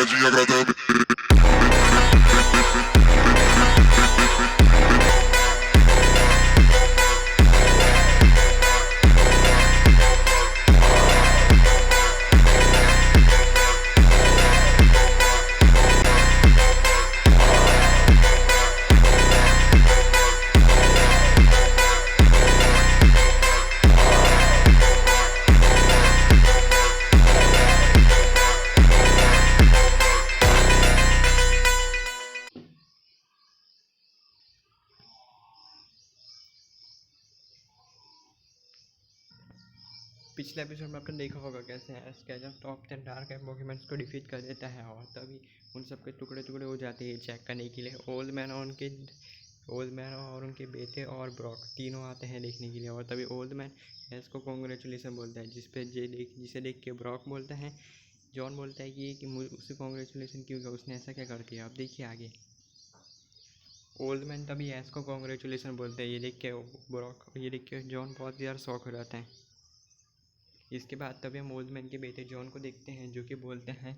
vazia agradável. पिछले episode में आपने देखा होगा कैसे एस क्या जब टॉप 10 डार्क पोकेमॉन्स को डिफीट कर देता है और तभी उन सब के टुकड़े टुकड़े हो जाते हैं चेक करने के लिए। ओल्ड मैन और उनके बेटे और ब्रॉक तीनों आते हैं देखने के लिए और तभी ओल्ड मैन एस को कॉन्ग्रेचुलेसन बोलता है, जिसे देख के ब्रॉक बोलता है, जॉन बोलता है कि उसे कॉन्ग्रेचुलेसन क्यों किया, उसने ऐसा क्या कर दिया। अब देखिए आगे। ओल्ड मैन तभी एस को कॉन्ग्रेचुलेसन बोलते हैं, ये देख के जॉन बहुत ज़्यादा शौक हो जाता है। इसके बाद तभी हम ओल्ड मैन के बेटे जॉन को देखते हैं जो कि बोलते हैं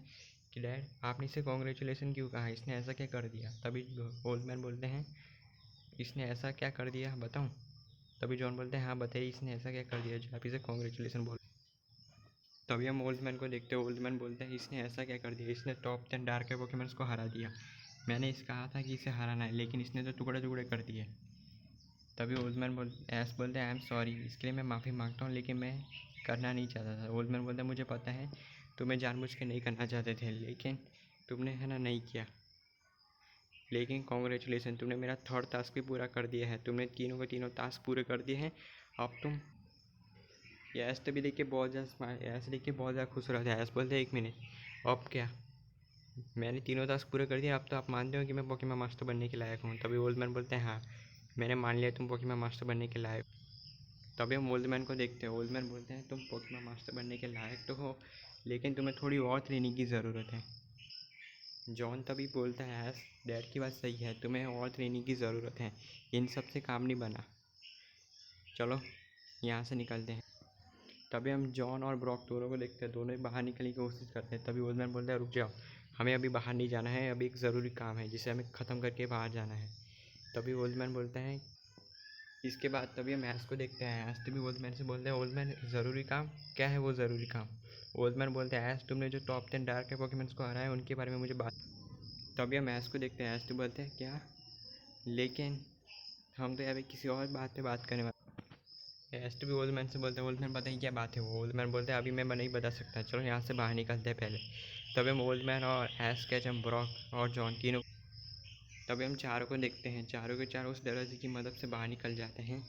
कि डैड आपने इसे कॉन्ग्रेचुलेसन क्यों कहा, इसने ऐसा क्या कर दिया। तभी ओल्ड मैन बोलते हैं इसने ऐसा क्या कर दिया बताऊं। तभी जॉन बोलते हैं हाँ बताइए इसने ऐसा क्या कर दिया जो आप इसे कॉन्ग्रेचुलेसन बोल। तभी हम ओल्ड मैन को देखते हैं, ओल्ड मैन बोलते हैं इसने ऐसा क्या कर दिया, इसने टॉप 10 डार्क पोकेमॉन्स को हरा दिया। मैंने इस कहा था कि इसे हराना है लेकिन इसने तो टुकड़े टुकड़े कर दिए। तभी ओल्ड मैन बोलते हैं आई एम सॉरी, इसके लिए मैं माफ़ी मांगता हूँ लेकिन मैं करना नहीं चाहता था। ओल्ड मैन बोलता है मुझे पता है तुम्हें जानबूझ के नहीं करना चाहते थे लेकिन तुमने है ना नहीं किया। लेकिन कॉन्ग्रेचुलेसन, तुमने मेरा थर्ड टास्क भी पूरा कर दिया है, तुमने तीनों के तीनों टास्क पूरे कर दिए हैं। अब तुम यस तभी देख के बहुत ज़्यादा खुश हो रहा था। यस बोलते हैं एक मिनट अब क्या, मैंने तीनों टास्क पूरे कर दिए, अब तो आप मानते हो कि मैं पोकेमॉन मास्टर बनने के लायक हूँ। तभी ओल्ड मैन बोलते हैं हाँ मैंने मान लिया तुम पोकेमॉन मास्टर बनने के लायक। तभी हम ओल्ड मैन को देखते हैं, ओल्ड मैन बोलते हैं तुम पोकेमॉन मास्टर बनने के लायक तो हो लेकिन तुम्हें थोड़ी और ट्रेनिंग की ज़रूरत है। जॉन तभी बोलता है एस डैड की बात सही है, तुम्हें और ट्रेनिंग की ज़रूरत है, इन सब से काम नहीं बना, चलो यहाँ से निकलते हैं। तभी हम जॉन और ब्रॉक दोनों को देखते हैं, दोनों ही बाहर निकलने की कोशिश करते हैं। तभी ओल्ड मैन बोलता है रुक जाओ, हमें अभी बाहर नहीं जाना है, अभी एक ज़रूरी काम है जिसे हमें ख़त्म करके बाहर जाना है। तभी ओल्ड मैन बोलता है इसके बाद तभी हम ऐश को देखते हैं, ऐश तभी ओल्ड मैन से बोलते हैं ओल्ड मैन ज़रूरी काम क्या है, वो ज़रूरी काम। ओल्ड मैन बोलते हैं ऐश तुमने जो टॉप 10 डार्क पोकेमॉन्स को हराया है उनके बारे में मुझे बात। तभी हम ऐश को देखते हैं, ऐश तो बोलते हैं क्या, लेकिन हम तो अभी किसी और बात पे बात करने वाले। ऐश तो भी ओल्ड मैन से बोलते हैं ओल्ड मैन बताइए क्या बात है। वो ओल्ड मैन बोलते हैं अभी मैं नहीं बता सकता, चलो यहाँ से बाहर निकलते हैं पहले। तभी हम ओल्ड मैन और ऐश कैचम ब्रॉक और जॉन तीनों तभी हम चारों को देखते हैं, चारों के चारों उस दरवाजे की मदद से बाहर निकल जाते हैं।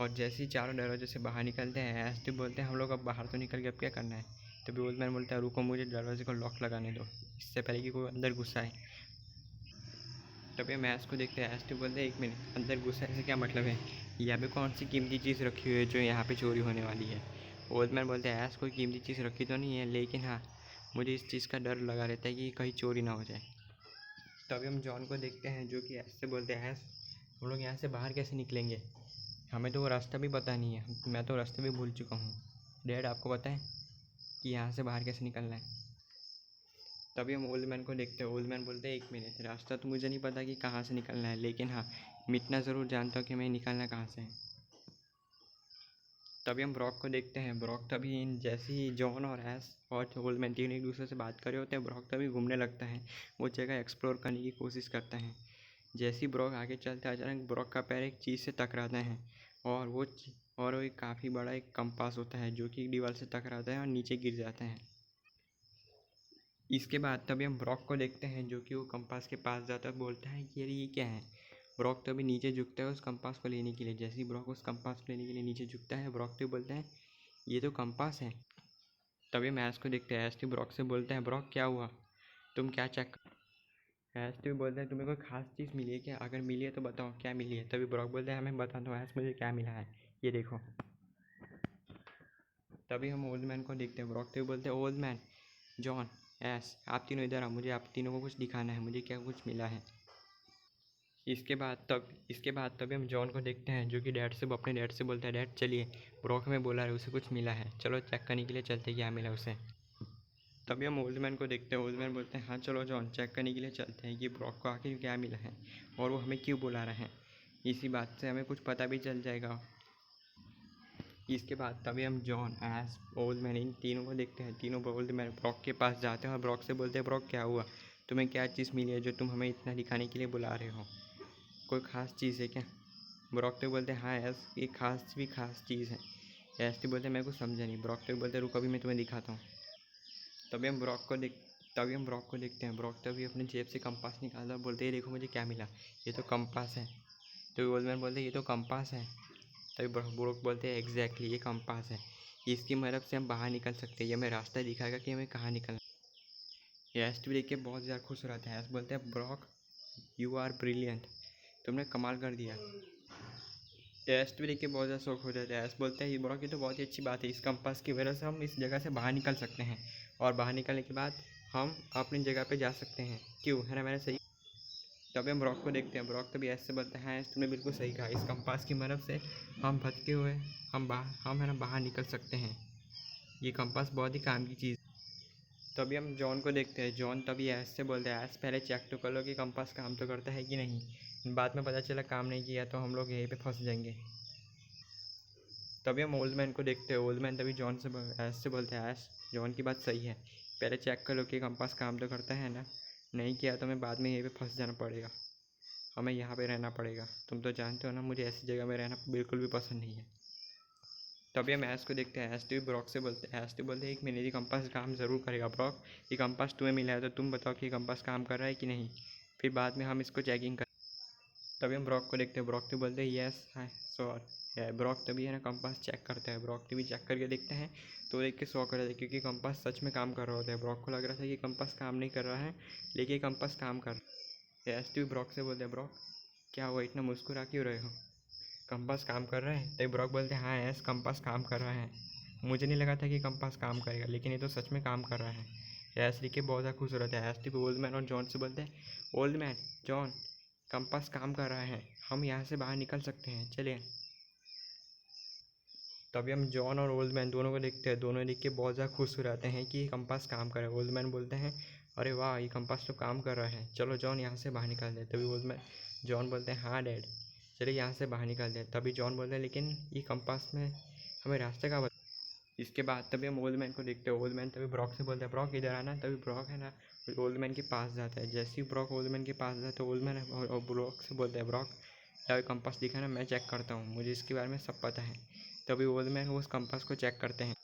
और जैसे ही चारों दरवाजे से बाहर निकलते हैं ऐश तो बोलते हैं हम लोग अब बाहर तो निकल के अब क्या करना है। तभी ओल्ड मैन बोलता है रुको मुझे दरवाजे को लॉक लगाने दो इससे पहले कि कोई अंदर घुसा है। तभी हम ऐश को देखते हैं, ऐश तो बोलते हैं एक मिनट अंदर घुसा है से क्या मतलब है, यहाँ पे कौन सी कीमती चीज़ रखी हुई है जो यहाँ पे चोरी होने वाली है। ओल्ड मैन बोलते हैं ऐश कोई कीमती चीज़ रखी तो नहीं है लेकिन हाँ मुझे इस चीज़ का डर लगा रहता है कि कहीं चोरी ना हो जाए। तभी हम जॉन को देखते हैं जो कि ऐश से बोलते हैं ऐश हम लोग यहाँ से बाहर कैसे निकलेंगे, हमें तो वो रास्ता भी पता नहीं है, मैं तो रास्ते भी भूल चुका हूँ। डैड आपको पता है कि यहाँ से बाहर कैसे निकलना है। तभी हम ओल्ड मैन को देखते हैं, ओल्ड मैन बोलते हैं एक मिनट रास्ता तो मुझे नहीं पता कि कहाँ से निकलना है लेकिन हाँ मैं इतना ज़रूर जानता हूँ कि मैं निकलना कहाँ से है। तभी हम ब्रॉक को देखते हैं, ब्रॉक तभी जैसे ही जॉन और ऐश और ओल्ड मैन तीनों एक दूसरे से बात कर रहे होते हैं, ब्रॉक तभी घूमने लगता है, वो जगह एक्सप्लोर करने की कोशिश करता है। जैसे ही ब्रॉक आगे चलता है अचानक ब्रॉक का पैर एक चीज़ से टकराता है और वो एक काफ़ी बड़ा एक कंपास होता है जो कि दीवार से टकराता है और नीचे गिर जाता है। इसके बाद तभी हम ब्रॉक को देखते हैं जो कि वो कंपास के पास जाता है, बोलता है कि अरे ये क्या है। ब्रॉक तभी नीचे झुकता है उस कंपास को लेने के लिए, जैसे ही ब्रॉक उस कंपास को लेने के लिए नीचे झुकता है ब्रॉक तो बोलता है ये तो कंपास है। तभी हम ऐश को देखते हैं, ऐश तो ब्रॉक से बोलता है ब्रॉक क्या हुआ, तुम क्या चेक। ऐश तो बोलता है तुम्हें कोई खास चीज़ मिली है क्या, अगर मिली है तो बताओ क्या मिली है। तभी ब्रॉक बोलता है हमें बताता हूँ ऐश मुझे क्या मिला है, ये देखो। तभी हम ओल्ड मैन को देखते हैं, ब्रॉक तो बोलते हैं ओल्ड मैन जॉन ऐश आप तीनों इधर आओ, मुझे आप तीनों को कुछ दिखाना है, मुझे क्या कुछ मिला है। इसके बाद तभी हम जॉन को देखते हैं जो कि अपने डैड से बोलता है डैड चलिए ब्रॉक में बोला है उसे कुछ मिला है, चलो चेक करने के लिए चलते क्या मिला उसे। तभी हम ओल्ड मैन को देखते हैं। ओल्ड मैन बोलते हैं हाँ चलो जॉन चेक करने के लिए चलते हैं कि ब्रॉक को आखिर क्या मिला है और वो हमें क्यों बुला रहे हैं। इसी बात से हमें कुछ पता भी चल जाएगा। इसके बाद तभी हम John S old man in तीनों को देखते हैं। तीनों ओल्ड मैन ब्रॉक के पास जाते हैं और ब्रॉक से बोलते हैं ब्रॉक क्या हुआ, तुम्हें क्या चीज़ मिली है जो तुम हमें इतना दिखाने के लिए बुला रहे हो, कोई ख़ास चीज़ है क्या। ब्रॉक तो बोलते हैं हाँ एस ये खास चीज़ है। एस तो बोलते हैं मैं कुछ समझा नहीं। ब्रॉक तो बोलते हैं रुको अभी मैं तुम्हें दिखाता हूँ। तभी हम ब्रॉक को देखते हैं। ब्रॉक तभी अपने जेब से कंपास निकालता और बोलते हैं ये देखो मुझे क्या मिला, ये तो कंपास है। तो ओल्ड मैन बोलते हैं ये तो कंपास है। तभी ब्रॉक बोलते हैं एग्जैक्टली ये कंपास है, इसकी मदद से हम बाहर निकल सकते हैं, ये हमें रास्ता दिखाएगा कि हमें कहाँ निकलना है। यश देख के बहुत ज़्यादा खुश हो रहा है। यश बोलते हैं ब्रॉक यू आर ब्रिलियंट, तुमने कमाल कर दिया। यश देख के बहुत ज़्यादा शौक हो जाता है। यश बोलते हैं ये ब्रॉक ये तो बहुत ही अच्छी बात है, इस कंपास की वजह से हम इस जगह से बाहर निकल सकते हैं और बाहर निकलने के बाद हम अपनी जगह पे जा सकते हैं, क्यों है ना मैंने सही। तभी हम ब्रॉक को देखते हैं। ब्रॉक तभी ऐसे बोलते हैं हाँ तुमने बिल्कुल सही कहा, इस कंपास की मदद से हम भटके हुए हम है ना बाहर निकल सकते हैं, ये कंपास बहुत ही काम की चीज़। तभी हम जॉन को देखते हैं। जॉन तभी ऐसे बोलते हैं ऐसे पहले चेक तो कर लो कि कंपास काम तो करता है कि नहीं, बाद में पता चला काम नहीं किया तो हम लोग यहीं पे फंस जाएंगे। तभी हम ओल्ड मैन को देखते हैं। ओल्ड मैन तभी जॉन से ऐसे बोलते हैं ऐस जॉन की बात सही है, पहले चेक कर लो कि कंपास काम तो करता है ना, नहीं किया तो हमें बाद में यहीं पे फंस जाना पड़ेगा, हमें यहाँ पे रहना पड़ेगा। तुम तो जानते हो ना मुझे ऐसी जगह में रहना बिल्कुल भी पसंद नहीं है। तभी हम ऐश को देखते हैं। ऐश भी ब्रॉक से बोलते हैं। ऐश बोलते हैं एक महीने ये कंपास काम ज़रूर करेगा ब्रॉक, ये कंपास तुम्हें मिला है तो तुम बताओ कि ये कंपास काम कर रहा है कि नहीं, फिर बाद में हम इसको चेकिंग कर। तभी हम ब्रॉक को देखते हैं। ब्रॉक तो बोलते हैं येस है श्योर। ब्रॉक तभी है ना कंपास चेक करता है। ब्रॉक तभी चेक करके देखते हैं तो देख के शौक कर रहे थे क्योंकि कंपास सच में काम कर रहा होता है। ब्रॉक को लग रहा था कि कंपास काम नहीं कर रहा है लेकिन कंपास काम कर रहा है। ऐश भी ब्रॉक से बोलते हैं ब्रॉक क्या हुआ इतना मुस्कुरा क्यों रहे हो, कंपास काम कर रहा है। तभी ब्रॉक बोलते हैं हाँ यस कंपास काम कर रहा है, मुझे नहीं लगा था कि कंपास काम करेगा लेकिन ये तो सच में काम कर रहा है। ऐश लिख के बहुत ज़्यादा खुश हो रहा है। ऐश भी ओल्ड मैन और जॉन से बोलते हैं ओल्ड मैन जॉन कंपास काम कर रहा है, हम यहाँ से बाहर निकल सकते हैं, चलिए। तभी हम जॉन और ओल्ड मैन दोनों को देखते हैं। दोनों देख के बहुत ज़्यादा खुश हो जाते हैं कि ये कंपास काम कर रहा है। ओल्ड मैन बोलते हैं अरे वाह ये कंपास तो काम कर रहा है, चलो जॉन यहाँ से बाहर निकल दे। तभी ओल्ड मैन जॉन बोलते हैं हाँ डैड चलिए यहाँ से बाहर निकल दे। तभी जॉन बोलते हैं लेकिन ये कंपास में हमें रास्ते का इसके बाद तभी हम ओल्ड मैन को देखते हैं। ओल्ड मैन तभी ब्रॉक से बोलते हैं ब्रॉक इधर आना। तभी ब्रॉक है ना ओल्ड मैन के पास जाता है। जैसे ही ब्रॉक ओल्ड मैन के पास जाता है तो ओल्ड मैन और ब्रॉक से बोलते हैं ब्रॉक लाओ कंपास दिखा ना मैं चेक करता हूँ, मुझे इसके बारे में सब पता है। तभी ओल्ड मैन उस कंपास को चेक करते हैं।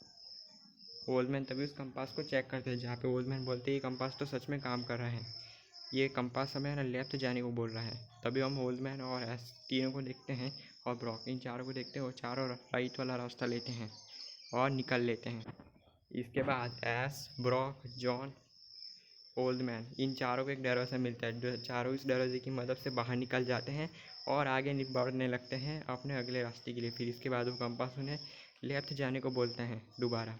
ओल्ड मैन तभी उस कंपास को चेक करते हैं जहाँ पे ओल्ड मैन बोलते हैं ये कंपास तो सच में काम कर रहा है, ये कंपास हमें ना लेफ्ट जाने को बोल रहा है। तभी हम ओल्ड मैन और एस तीनों को देखते हैं और ब्रॉक इन चारों को देखते हैं और चारों राइट वाला रास्ता लेते हैं और निकल लेते हैं। इसके बाद S Brock John old man in चारों को एक दरवाज़ा मिलता है, जो चारों इस दरवाजे की मदद से बाहर निकल जाते हैं और आगे बढ़ने लगते हैं अपने अगले रास्ते के लिए। फिर इसके बाद वो कंपास उन्हें लेफ्ट जाने को बोलते हैं दोबारा।